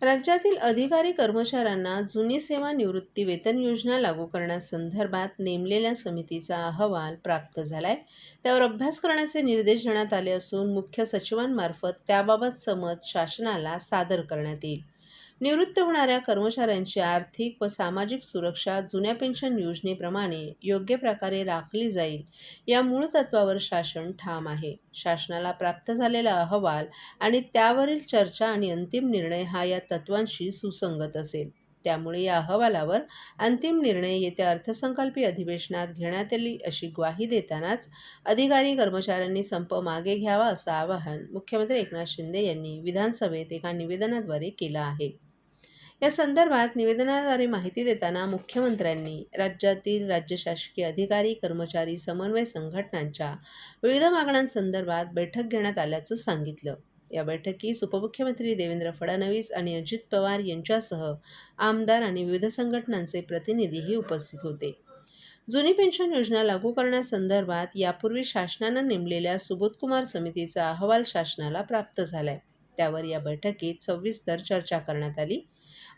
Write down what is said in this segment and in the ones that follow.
राज्यातील अधिकारी कर्मचाऱ्यांना जुनी सेवा निवृत्ती वेतन योजना लागू करण्यासंदर्भात नेमलेल्या समितीचा अहवाल प्राप्त झालाय. त्यावर अभ्यास करण्याचे निर्देश देण्यात आले असून मुख्य सचिवांमार्फत त्याबाबतचं मत शासनाला सादर करण्यात येईल. निवृत्त होणाऱ्या कर्मचाऱ्यांची आर्थिक व सामाजिक सुरक्षा जुन्या पेन्शन योजनेप्रमाणे योग्य प्रकारे राखली जाईल या मूळ तत्वावर शासन ठाम आहे. शासनाला प्राप्त झालेला अहवाल आणि त्यावरील चर्चा आणि अंतिम निर्णय हा या तत्वांशी सुसंगत असेल. त्यामुळे या अहवालावर अंतिम निर्णय येत्या अर्थसंकल्पीय अधिवेशनात घेण्यात येईल अशी ग्वाही देतानाच अधिकारी कर्मचाऱ्यांनी संप मागे घ्यावा असं आवाहन मुख्यमंत्री एकनाथ शिंदे यांनी विधानसभेत एका निवेदनाद्वारे केलं आहे. या संदर्भात निवेदनाद्वारे माहिती देताना मुख्यमंत्र्यांनी राज्यातील राज्य शासकीय अधिकारी कर्मचारी समन्वय संघटनांच्या विविध मागण्यांसंदर्भात बैठक घेण्यात आल्याचं सांगितलं. या बैठकीस उपमुख्यमंत्री देवेंद्र फडणवीस आणि अजित पवार यांच्यासह आमदार आणि विविध संघटनांचे प्रतिनिधीही उपस्थित होते. जुनी पेन्शन योजना लागू करण्यासंदर्भात यापूर्वी शासनानं नेमलेल्या सुबोधकुमार समितीचा अहवाल शासनाला प्राप्त झालाय. त्यावर या बैठकीत सविस्तर चर्चा करण्यात आली.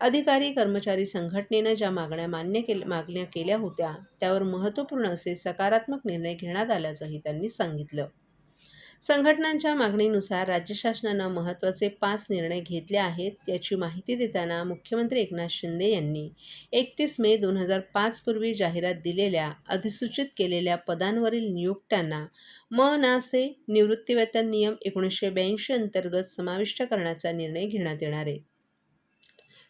अधिकारी कर्मचारी संघटनेनं ज्या मागण्या केल्या होत्या त्यावर महत्त्वपूर्ण असे सकारात्मक निर्णय घेण्यात आल्याचंही त्यांनी सांगितलं. संघटनांच्या मागणीनुसार राज्य शासनानं महत्त्वाचे 5 निर्णय घेतले आहेत. याची माहिती देताना मुख्यमंत्री एकनाथ शिंदे यांनी 31 मे 2005 पूर्वी जाहिरात दिलेल्या अधिसूचित केलेल्या पदांवरील नियुक्त्यांना म. से. निवृत्तीवेतन नियम 1982 अंतर्गत समाविष्ट करण्याचा निर्णय घेण्यात येणार आहे.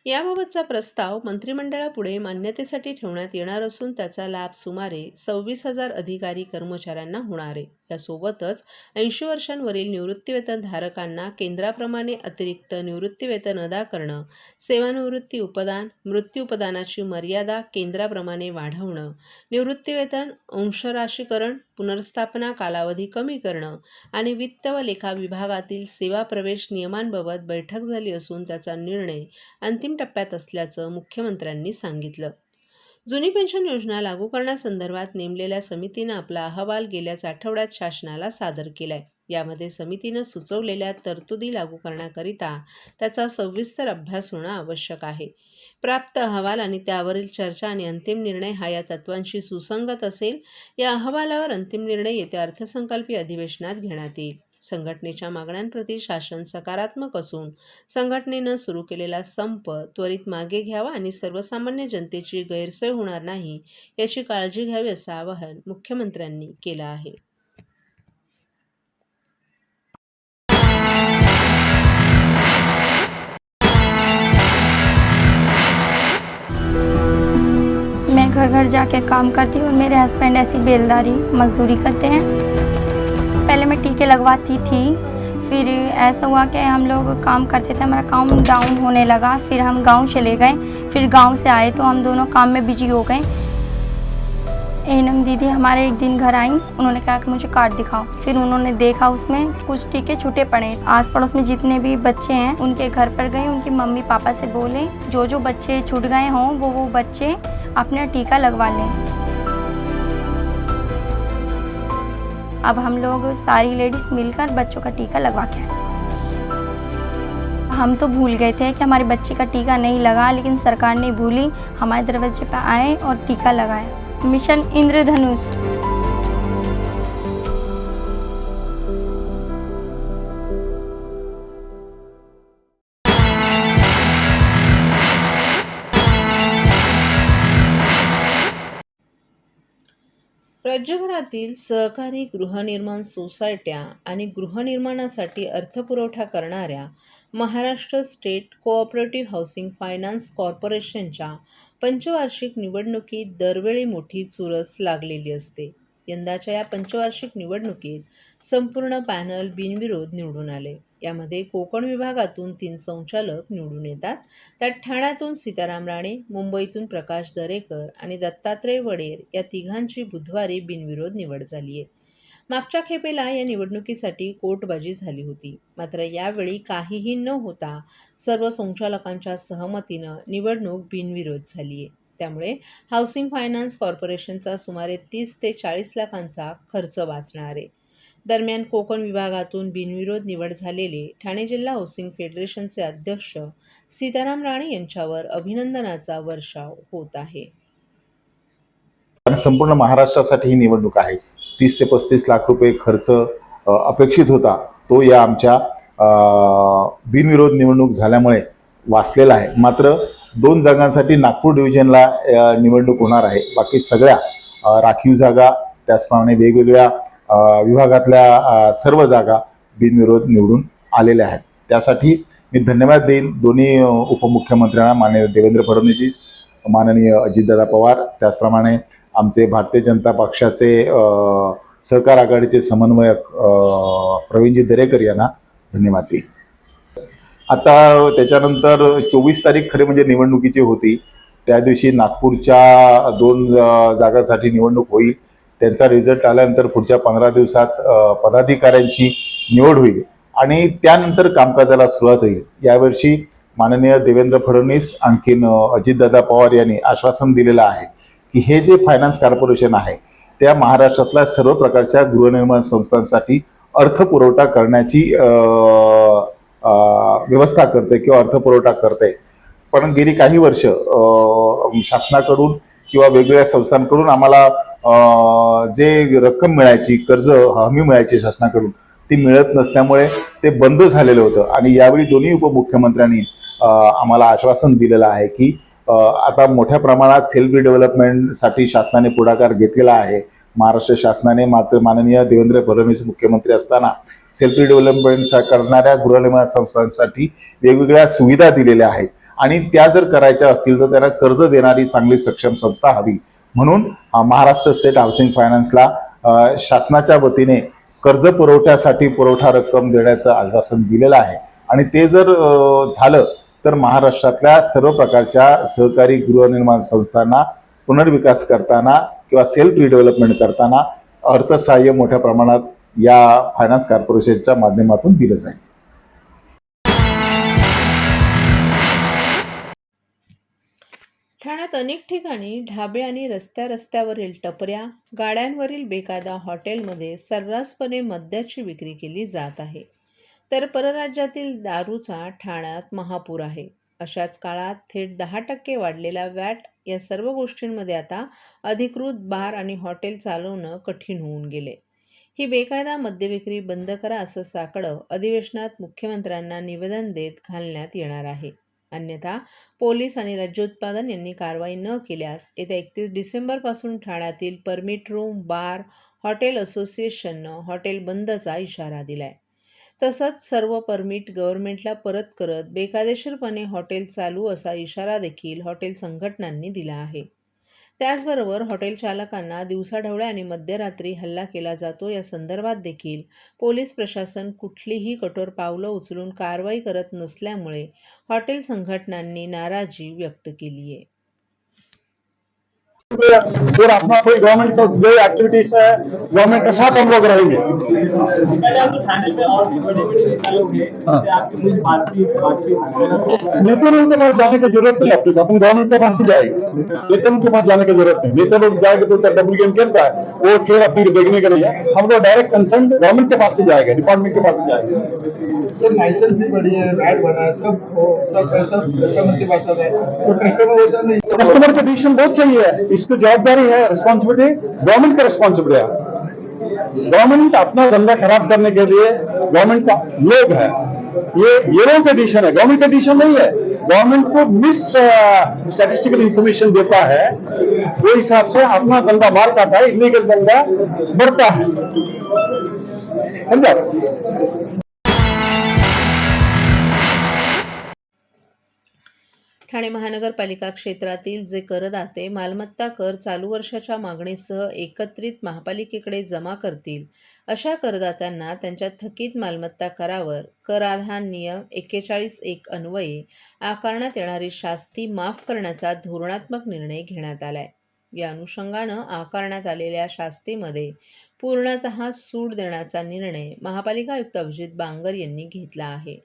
याबाबतचा प्रस्ताव मंत्रिमंडळापुढे मान्यतेसाठी ठेवण्यात येणार असून त्याचा लाभ सुमारे 26,000 अधिकारी कर्मचाऱ्यांना होणार आहे. यासोबतच 80 वर्षांवरील निवृत्तीवेतनधारकांना केंद्राप्रमाणे अतिरिक्त निवृत्तीवेतन अदा करणं, सेवानिवृत्ती उपदान, मृत्यू उपदानाची मर्यादा केंद्राप्रमाणे वाढवणं, निवृत्तीवेतन अंशराशीकरण, पुनर्स्थापना कालावधी कमी करणं आणि वित्त व लेखा विभागातील सेवा प्रवेश नियमांबाबत बैठक झाली असून त्याचा निर्णय अंतिम टप्प्यात असल्याचं मुख्यमंत्र्यांनी सांगितलं. जुनी पेन्शन योजना लागू करण्यासंदर्भात नेमलेल्या समितीनं आपला अहवाल गेल्याच आठवड्यात शासनाला सादर केलाय. यामध्ये समितीनं सुचवलेल्या तरतुदी लागू करण्याकरिता त्याचा सविस्तर अभ्यास होणं आवश्यक आहे. प्राप्त अहवाल आणि त्यावरील चर्चा आणि अंतिम निर्णय हा या तत्वांशी सुसंगत असेल. या अहवालावर अंतिम निर्णय येत्या अर्थसंकल्पीय अधिवेशनात घेण्यात येईल. संघटनेच्या मागण्यांप्रती शासन सकारात्मक असून संघटनेनं सुरू केलेला संप त्वरित मागे घ्यावा आणि सर्वसामान्य जनतेची गैरसोय होणार नाही याची काळजी घ्यावी असं आवाहन मुख्यमंत्र्यांनी केलं आहे. मैं घर घर जाके काम करती हूँ। मेरे हस्बैंड ऐसी बेलदारी मजदूरी करते हैं। पहले मैं टीके लगवाती थी, फिर ऐसा हुआ कि हम लोग काम करते थे, हमारा काम डाउन होने लगा। फिर हम गांव चले गए, फिर गांव से आए तो हम दोनों काम में बिजी हो गए। एनम दीदी हमारे एक दिन घर आई, उन्होंने कहा कि मुझे कार्ड दिखाओ। फिर उन्होंने देखा, उसमें कुछ टीके छूटे पड़े। आस पड़ोस में जितने भी बच्चे हैं उनके घर पर गए, उनकी मम्मी पापा से बोले जो जो बच्चे छूट गए हों वो बच्चे अपना टीका लगवा लें। अब हम लोग सारी लेडीज मिलकर बच्चों का टीका लगवा के आए। हम तो भूल गए थे कि हमारे बच्चे का टीका नहीं लगा, लेकिन सरकार नहीं भूली, हमारे दरवाजे पर आए और टीका लगाए। मिशन इंद्रधनुष। राज्यभरातील सहकारी गृहनिर्माण सोसायट्या आणि गृहनिर्माणासाठी अर्थपुरवठा करणाऱ्या Maharashtra state cooperative housing finance कॉर्पोरेशनच्या पंचवार्षिक निवडणुकीत दरवेळी मोठी चुरस लागलेली असते. यंदाच्या या पंचवार्षिक निवडणुकीत संपूर्ण पॅनल बिनविरोध निवडून आले. यामध्ये कोकण विभागातून 3 संचालक निवडून येतात. त्यात ठाण्यातून सीताराम राणे, मुंबईतून प्रकाश दरेकर आणि दत्तात्रय वडेर या तिघांची बुधवारी बिनविरोध निवड झाली आहे. मागच्या खेपेला या निवडणुकीसाठी कोर्टबाजी झाली होती. मात्र यावेळी काहीही न होता सर्व संचालकांच्या सहमतीनं निवडणूक बिनविरोध झाली आहे. त्यामुळे हाऊसिंग फायनान्स कॉर्पोरेशनचा सुमारे 30 ते 40 लाखांचा खर्च वाचणार आहे. दरम्यान कोकण विभागातून बिनविरोध निवड झालेले ठाणे जिल्हा हाऊसिंग फेडरेशनचे अध्यक्ष सीताराम राणे यांच्यावर अभिनंदनाचा वर्षाव होत आहे. आणि संपूर्ण महाराष्ट्रासाठी ही निवडणूक आहे. 30 ते 35 लाख रुपये खर्च अपेक्षित होता, तो या आमच्या बिनविरोध निवडणूक झाल्यामुळे वाचलेला आहे. मात्र 2 जागांसाठी नागपूर डिव्हिजनला निवडणूक होणार आहे. बाकी सगळ्या राखीव जागा, त्याचप्रमाणे वेगवेगळ्या विभागातल्या सर्व जागा बिनविरोध निवडून आलेल्या आहेत. त्यासाठी मी धन्यवाद देईन दोन्ही उपमुख्यमंत्र्यांना, माननीय देवेंद्र फडणवीस, माननीय अजितदादा पवार, त्याचप्रमाणे आमचे भारतीय जनता पक्षाचे सहकार आघाडीचे समन्वयक प्रवीणजी दरेकर यांना धन्यवाद देईन. आता त्याच्यानंतर 24 तारीख खरे म्हणजे निवडणुकीची होती. त्या दिवशी नागपूरच्या 2 जागांसाठी निवडणूक होईल. त्यांचा रिझल्ट आल्यानंतर पुढच्या 15 दिवसात पदाधिकाऱ्यांची निवड होईल आणि त्यानंतर कामकाजाला सुरुवात होईल. यावर्षी माननीय देवेंद्र फडणवीस आणखीन अजितदादा पवार यांनी आश्वासन दिलेलं आहे की हे जे फायनान्स कॉर्पोरेशन आहे त्या महाराष्ट्रातल्या सर्व प्रकारच्या गृहनिर्माण संस्थांसाठी अर्थपुरवठा करण्याची व्यवस्था करते किंवा अर्थपुरवठा करते. पण गेली काही वर्ष शासनाकडून किंवा वेगवेगळ्या संस्थांकडून आम्हाला जे रक्कम मिळायची, कर्ज हमी मिळायची शासनाकडून, ती मिळत नसल्यामुळे ते बंद झालेलं होतं. आणि यावेळी दोन्ही उपमुख्यमंत्र्यांनी आम्हाला आश्वासन दिलेलं आहे की आता मोठ्या प्रमाणात सेल्फ डेव्हलपमेंटसाठी शासनाने पुढाकार घेतलेला आहे. महाराष्ट्र शासनाने मात्र माननीय देवेंद्र फडणवीस मुख्यमंत्री असताना सेल्फ डेव्हलपमेंट करणाऱ्या गृहनिर्माण संस्थांसाठी वेगवेगळ्या सुविधा दिलेल्या आहेत आणि त्या जर करायच्या असतील तर त्यांना कर्ज देणारी चांगली सक्षम संस्था हवी. म्हणून महाराष्ट्र स्टेट हाऊसिंग फायनान्सला शासनाच्या वतीने कर्ज पुरवठ्यासाठी पुरवठा रक्कम देण्याचं आश्वासन दिलेलं आहे. आणि ते जर झालं तर महाराष्ट्रातल्या सर्व प्रकारच्या सहकारी गृहनिर्माण संस्थांना पुनर्विकास करताना किंवा सेल्फ रिडेव्हलपमेंट करताना अर्थसहाय्य मोठ्या प्रमाणात या फायनान्स कॉर्पोरेशनच्या माध्यमातून दिलं जाईल. ठाण्यात अनेक ठिकाणी ढाबे आणि रस्त्यावरील टपऱ्या, गाड्यांवरील बेकायदा हॉटेलमध्ये सर्रासपणे मद्याची विक्री केली जात आहे. तर परराज्यातील दारूचा ठाण्यात महापूर आहे. अशाच काळात थेट 10% वाढलेला व्हॅट या सर्व गोष्टींमध्ये आता अधिकृत बार आणि हॉटेल चालवणं कठीण होऊन गेले. ही बेकायदा मद्यविक्री बंद करा असं साकडं अधिवेशनात मुख्यमंत्र्यांना निवेदन देत घालण्यात येणार आहे. अन्यथा पोलीस आणि राज्य उत्पादन यांनी कारवाई न केल्यास येत्या 31 डिसेंबरपासून ठाण्यातील परमिट रूम, बार, हॉटेल असोसिएशननं हॉटेल बंदचा इशारा दिलाय. तसंच सर्व परमिट गव्हर्नमेंटला परत करत बेकायदेशीरपणे हॉटेल चालू असा इशारा देखील हॉटेल संघटनांनी दिला आहे. त्याचबरोबर हॉटेल चालकांना दिवसाढवळ्या आणि मध्यरात्री हल्ला केला जातो या संदर्भात देखील पोलीस प्रशासन कुठलीही कठोर पावलं उचलून कारवाई करत नसल्यामुळे हॉटेल संघटनांनी नाराजी व्यक्त केली आहे. फिर अपना कोई गवर्नमेंट का जो एक्टिविटीज है गवर्नमेंट के साथ हम लोग रहेंगे. नेता लोगों के पास जाने की जरूरत नहीं, अपने अपन गवर्नमेंट के पास ही जाएंगे. नेता के पास जाने की जरूरत नहीं. नेता लोग जाएंगे तो डबल गेम खेलता है, वो खेल अपनी देखने के लिए हम लोग डायरेक्ट कंसर्न गवर्नमेंट के पास ही जाएगा, डिपार्टमेंट के पास ही जाएंगे. सर लाइसेंस भी बढ़ी है, वैट बढ़ा है, सब पैसा कस्टमर के पास है, तो कस्टमर होता नहीं. कस्टमर का डिसीजन बहुत सही है, इसकी जवाबदारी है, रिस्पॉन्सिबिलिटी गवर्नमेंट का रिस्पॉन्सिबिलिटी है. गवर्नमेंट अपना धंधा खराब करने के लिए गवर्नमेंट का लोग है, ये लोग का डिसीजन है, गवर्नमेंट का डिसीजन नहीं है. गवर्नमेंट को मिस स्टैटिस्टिकल इंफॉर्मेशन देता है, वो हिसाब से अपना धंधा मार खाता है, इलीगल धंधा बढ़ता है. समझा. ठाणे महानगरपालिका क्षेत्रातील जे करदाते मालमत्ता कर चालू वर्षाच्या मागणीसह एकत्रित महापालिकेकडे जमा करतील अशा करदात्यांना त्यांच्या थकीत मालमत्ता करावर कर आधान नियम 41(1) अन्वये आकारण्यात येणारी शास्ती माफ करण्याचा धोरणात्मक निर्णय घेण्यात आलाय. या अनुषंगानं आकारण्यात आलेल्या शास्तीमध्ये पूर्णतः सूट देण्याचा निर्णय महापालिका आयुक्त अभिजित बांगर यांनी घेतला आहे.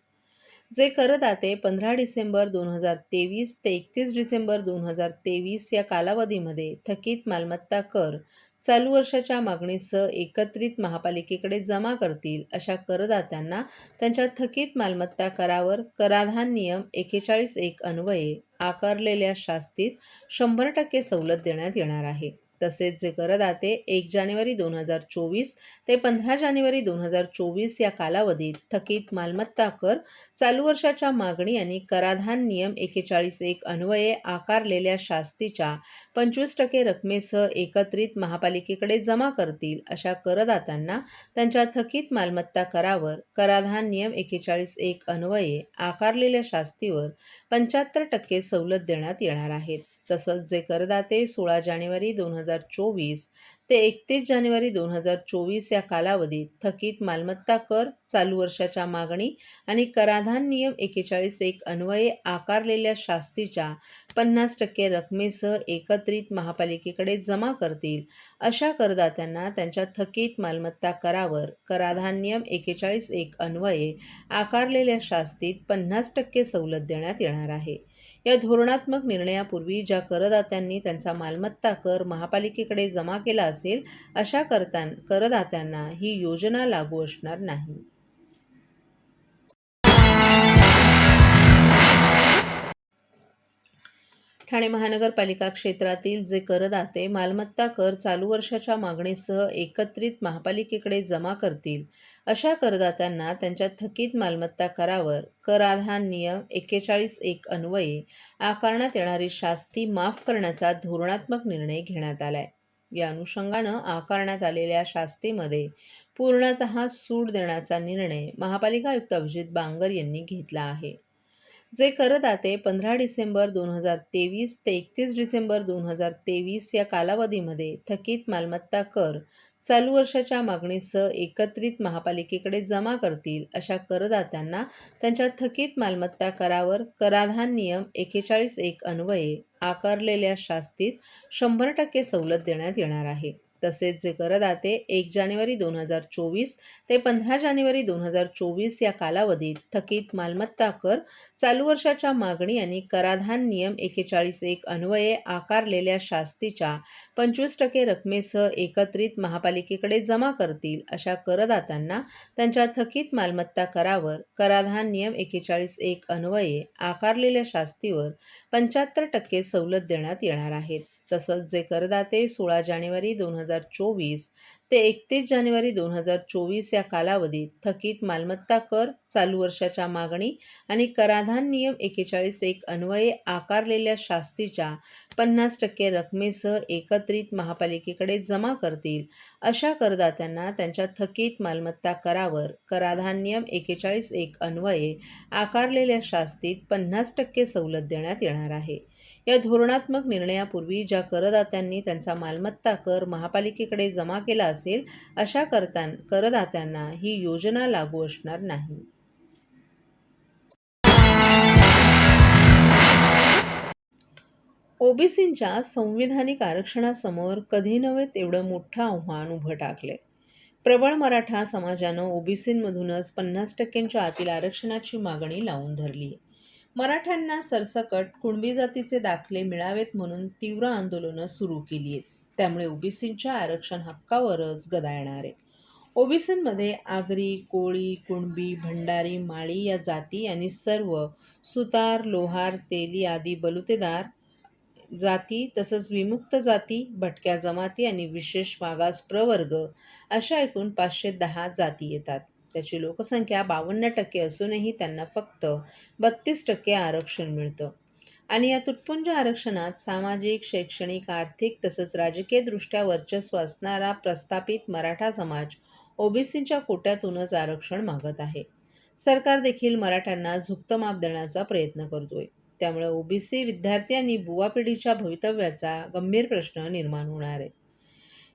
जे करदाते 15 डिसेंबर 2023 ते 31 डिसेंबर 2023 या कालावधीमध्ये थकीत मालमत्ता कर चालू वर्षाच्या मागणीसह एकत्रित महापालिकेकडे जमा करतील, अशा करदात्यांना त्यांच्या थकीत मालमत्ता करावर कराधान नियम 41(1) अन्वये आकारलेल्या शास्तीत 100% सवलत देण्यात येणार आहे. तसेच जे करदाते 1 जानेवारी 2024 ते 15 जानेवारी 2024 या कालावधीत थकीत मालमत्ता कर चालू वर्षाच्या मागणी आणि कराधान नियम 41(1) अन्वये आकारलेल्या शास्तीच्या 25% रकमेसह एकत्रित महापालिकेकडे जमा करतील, अशा करदात्यांना त्यांच्या थकीत मालमत्ता करावर कराधान नियम 41(1) अन्वये आकारलेल्या शास्तीवर 75% सवलत देण्यात येणार आहेत. तसंच जे करदाते 16 जानेवारी 2024 ते 31 जानेवारी 2024 या कालावधीत थकीत मालमत्ता कर चालू वर्षाच्या मागणी आणि कराधान नियम 41(1) अन्वये आकारलेल्या शास्तीच्या 50% रकमेसह एकत्रित महापालिकेकडे जमा करतील, अशा करदात्यांना त्यांच्या थकीत मालमत्ता करावर कराधान नियम 41(1) अन्वये आकारलेल्या शास्तीत 50% सवलत देण्यात येणार आहे. या धोरणात्मक निर्णयापूर्वी ज्या करदात्यांनी त्यांचा मालमत्ता कर महापालिकेकडे जमा केला असेल, अशा करदात्यांना ही योजना लागू असणार नाही. ठाणे महानगरपालिका क्षेत्रातील जे करदाते मालमत्ता कर चालू वर्षाच्या मागणीसह एकत्रित महापालिकेकडे जमा करतील, अशा करदात्यांना त्यांच्या थकीत मालमत्ता करावर कराधान नियम 41(1) अन्वये आकारण्यात येणारी शास्ती माफ करण्याचा धोरणात्मक निर्णय घेण्यात आलाय. या अनुषंगानं आकारण्यात आलेल्या शास्तीमध्ये पूर्णतः सूट देण्याचा निर्णय महापालिका आयुक्त अभिजित बांगर यांनी घेतला आहे. जे करदाते 15 डिसेंबर 2023 ते 31 डिसेंबर 2023 या कालावधीमध्ये थकीत मालमत्ता कर चालू वर्षाच्या मागणीसह एकत्रित महापालिकेकडे जमा करतील, अशा करदात्यांना त्यांच्या थकीत मालमत्ता करावर कराधान नियम 41(1) अन्वये आकारलेल्या शास्तीत 100% सवलत देण्यात येणार आहे. तसेच जे करदाते 1 जानेवारी 2024 ते 15 जानेवारी 2024 या कालावधीत थकीत मालमत्ता कर चालू वर्षाच्या मागणी आणि कराधान नियम 41(1) अन्वये आकारलेल्या शास्तीच्या 25% रकमेसह एकत्रित महापालिकेकडे जमा करतील, अशा करदात्यांना त्यांच्या थकीत मालमत्ता करावर कराधान नियम 41(1) अन्वये आकारलेल्या शास्तीवर 75% सवलत देण्यात येणार आहेत. तसंच जे करदाते 16 जानेवारी 2024 ते 31 जानेवारी 2024 या कालावधीत थकीत मालमत्ता कर चालू वर्षाच्या मागणी आणि कराधान नियम 41(1) अन्वये आकारलेल्या शास्तीच्या 50% रकमेसह एकत्रित महापालिकेकडे जमा करतील, अशा करदात्यांना त्यांच्या थकीत मालमत्ता करावर कराधान नियम 41(1) अन्वये आकारलेल्या शास्तीत 50% सवलत देण्यात येणार आहे. या धोरणात्मक निर्णयापूर्वी ज्या करदात्यांनी त्यांचा मालमत्ता कर महापालिकेकडे जमा केला असेल, अशा करदात्यांना ही योजना लागू असणार नाही. ओबीसींच्या संविधानिक आरक्षणासमोर कधी नव्हे तेवढं मोठं आव्हान उभं टाकलंय. प्रबळ मराठा समाजानं ओबीसींमधूनच 50%च्या आतील आरक्षणाची मागणी लावून धरली आहे. मराठ्यांना सरसकट कुणबी जातीचे दाखले मिळावेत म्हणून तीव्र आंदोलनं सुरू केली आहेत. त्यामुळे ओबीसींच्या आरक्षण हक्कावरच गदा येणार आहे. ओबीसींमध्ये आगरी, कोळी, कुणबी, भंडारी, माळी या जाती आणि सर्व सुतार, लोहार, तेली आदी बलुतेदार जाती, तसंच विमुक्त जाती, भटक्या जमाती आणि विशेष मागास प्रवर्ग अशा एकूण 510 जाती येतात. त्याची लोकसंख्या 52% असूनही त्यांना फक्त 32% आरक्षण मिळतं. आणि या तुटपुंज आरक्षणात सामाजिक, शैक्षणिक, आर्थिक तसंच राजकीयदृष्ट्या वर्चस्व असणारा प्रस्थापित मराठा समाज ओबीसींच्या कोट्यातूनच आरक्षण मागत आहे. सरकार देखील मराठ्यांना झुकतं माप देण्याचा प्रयत्न करतोय. त्यामुळे ओबीसी विद्यार्थी आणि युवा पिढीच्या भवितव्याचा गंभीर प्रश्न निर्माण होणार आहे.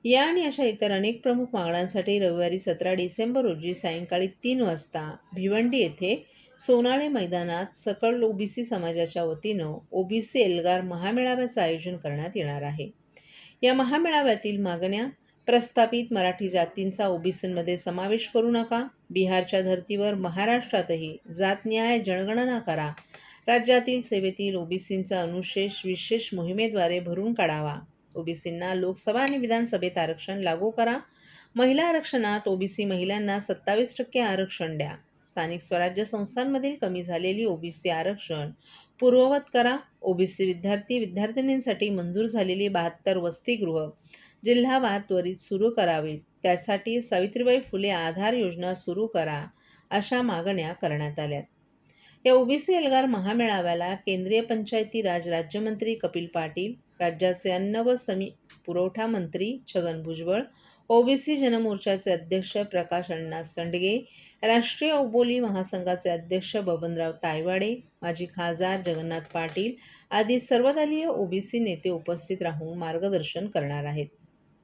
या आणि अशा इतर अनेक प्रमुख मागण्यांसाठी रविवारी 17 डिसेंबर रोजी सायंकाळी 3 वाजता भिवंडी येथे सोनाळे मैदानात सकल ओबीसी समाजाच्या वतीनं ओबीसी एल्गार महामेळाव्याचं आयोजन करण्यात येणार आहे. या महामेळाव्यातील मागण्या प्रस्थापित मराठी जातींचा ओबीसीमध्ये समावेश करू नका. बिहारच्या धर्तीवर महाराष्ट्रातही जातन्याय जनगणना करा. राज्यातील सेवेतील ओबीसींचा अनुशेष विशेष मोहिमेद्वारे भरून काढावा. ओबीसींना लोकसभा आणि विधानसभेत आरक्षण लागू करा. महिला आरक्षणात ओबीसी महिलांना 27% आरक्षण द्या. स्थानिक स्वराज्य संस्थांमधील कमी झालेली ओबीसी आरक्षण पूर्ववत करा. ओबीसी विद्यार्थिनींसाठी मंजूर झालेली 72 वसतिगृह जिल्हावार त्वरित सुरू करावीत. त्यासाठी सावित्रीबाई फुले आधार योजना सुरू करा, अशा मागण्या करण्यात आल्या. या ओबीसी एल्गार महामेळाव्याला केंद्रीय पंचायती राज राज्यमंत्री कपिल पाटील, राज्याचे अन्न व पुरवठा मंत्री छगन भुजबळ, ओबीसी जनमोर्चाचे अध्यक्ष प्रकाश अण्णा संडगे, राष्ट्रीय ओबोली महासंघाचे अध्यक्ष बबनराव तायवाडे, माजी खासदार जगन्नाथ पाटील आदी सर्वदलीय ओबीसी नेते उपस्थित राहून मार्गदर्शन करणार आहेत.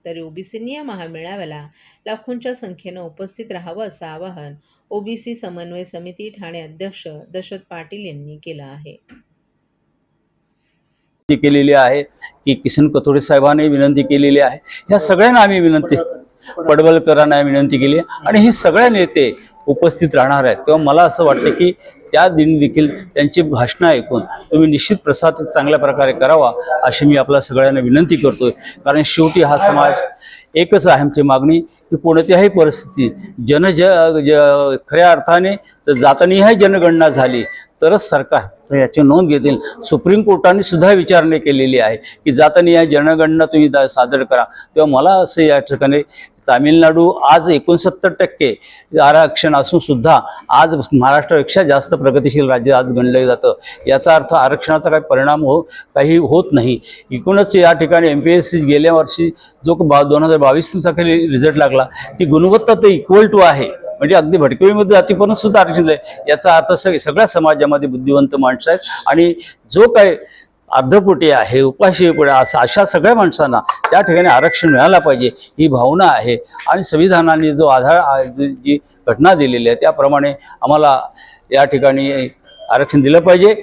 तरी ओबीसींनी या महामेळाव्याला लाखोंच्या संख्येनं उपस्थित राहावं असं आवाहन ओबीसी समन्वय समिती ठाणे अध्यक्ष दशरथ पाटील यांनी केलं आहे. केलेली आहे की किसन कथोरे साहेबांनी विनंती केलेली आहे. ह्या सगळ्यांना आम्ही विनंती, पडवलकरांना विनंती केली आणि ही सगळे नेते उपस्थित राहणार आहेत. तेव्हा मला असं वाटतं की त्या दिनी देखील त्यांची भाषणं ऐकून तुम्ही निश्चित प्रसाद चांगल्या प्रकारे करावा अशी मी आपल्या सगळ्यांना विनंती करतोय. कारण शेवटी हा समाज एकच आहे. आमची मागणी की कोणत्याही परिस्थितीत खऱ्या अर्थाने जर जातनिहाय जनगणना झाली तरच सरकार याची नोंद घेतील. सुप्रीम कोर्टाने सुद्धा विचारणा केलेली आहे की जातनिहाय जनगणना तुम्ही सादर करा. तेव्हा मला असं या ठिकाणी तामिळनाडू आज 69% आरक्षण असून सुद्धा आज महाराष्ट्रापेक्षा जास्त प्रगतिशील राज्य आज गणलं जातं. याचा अर्थ आरक्षणाचा काही परिणाम काही होत नाही. एकूणच या ठिकाणी MPSC गेल्या वर्षी जो 2022चा खाली रिझल्ट लागला ती गुणवत्ता तर इक्वल टू आहे. म्हणजे अगदी भटकळीमध्ये जातीपर्यंत सुद्धा आरक्षण आहे. याचा अर्थ सगळ्या समाजामध्ये बुद्धिवंत माणसं आहेत आणि जो काय अर्धपोटी आहे, उपाशी अशा सगळ्या माणसांना त्या ठिकाणी आरक्षण मिळायला पाहिजे ही भावना आहे. आणि संविधानाने जो आधार जी घटना दिलेली आहे त्याप्रमाणे आम्हाला या ठिकाणी आरक्षण दिलं पाहिजे.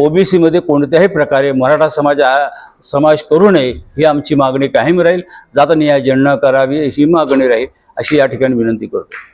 ओबीसीमध्ये कोणत्याही प्रकारे मराठा समावेश करू नये ही आमची मागणी कायम राहील. जातनिहाय जनगणना करावी ही मागणी राहील अशी या ठिकाणी विनंती करतो.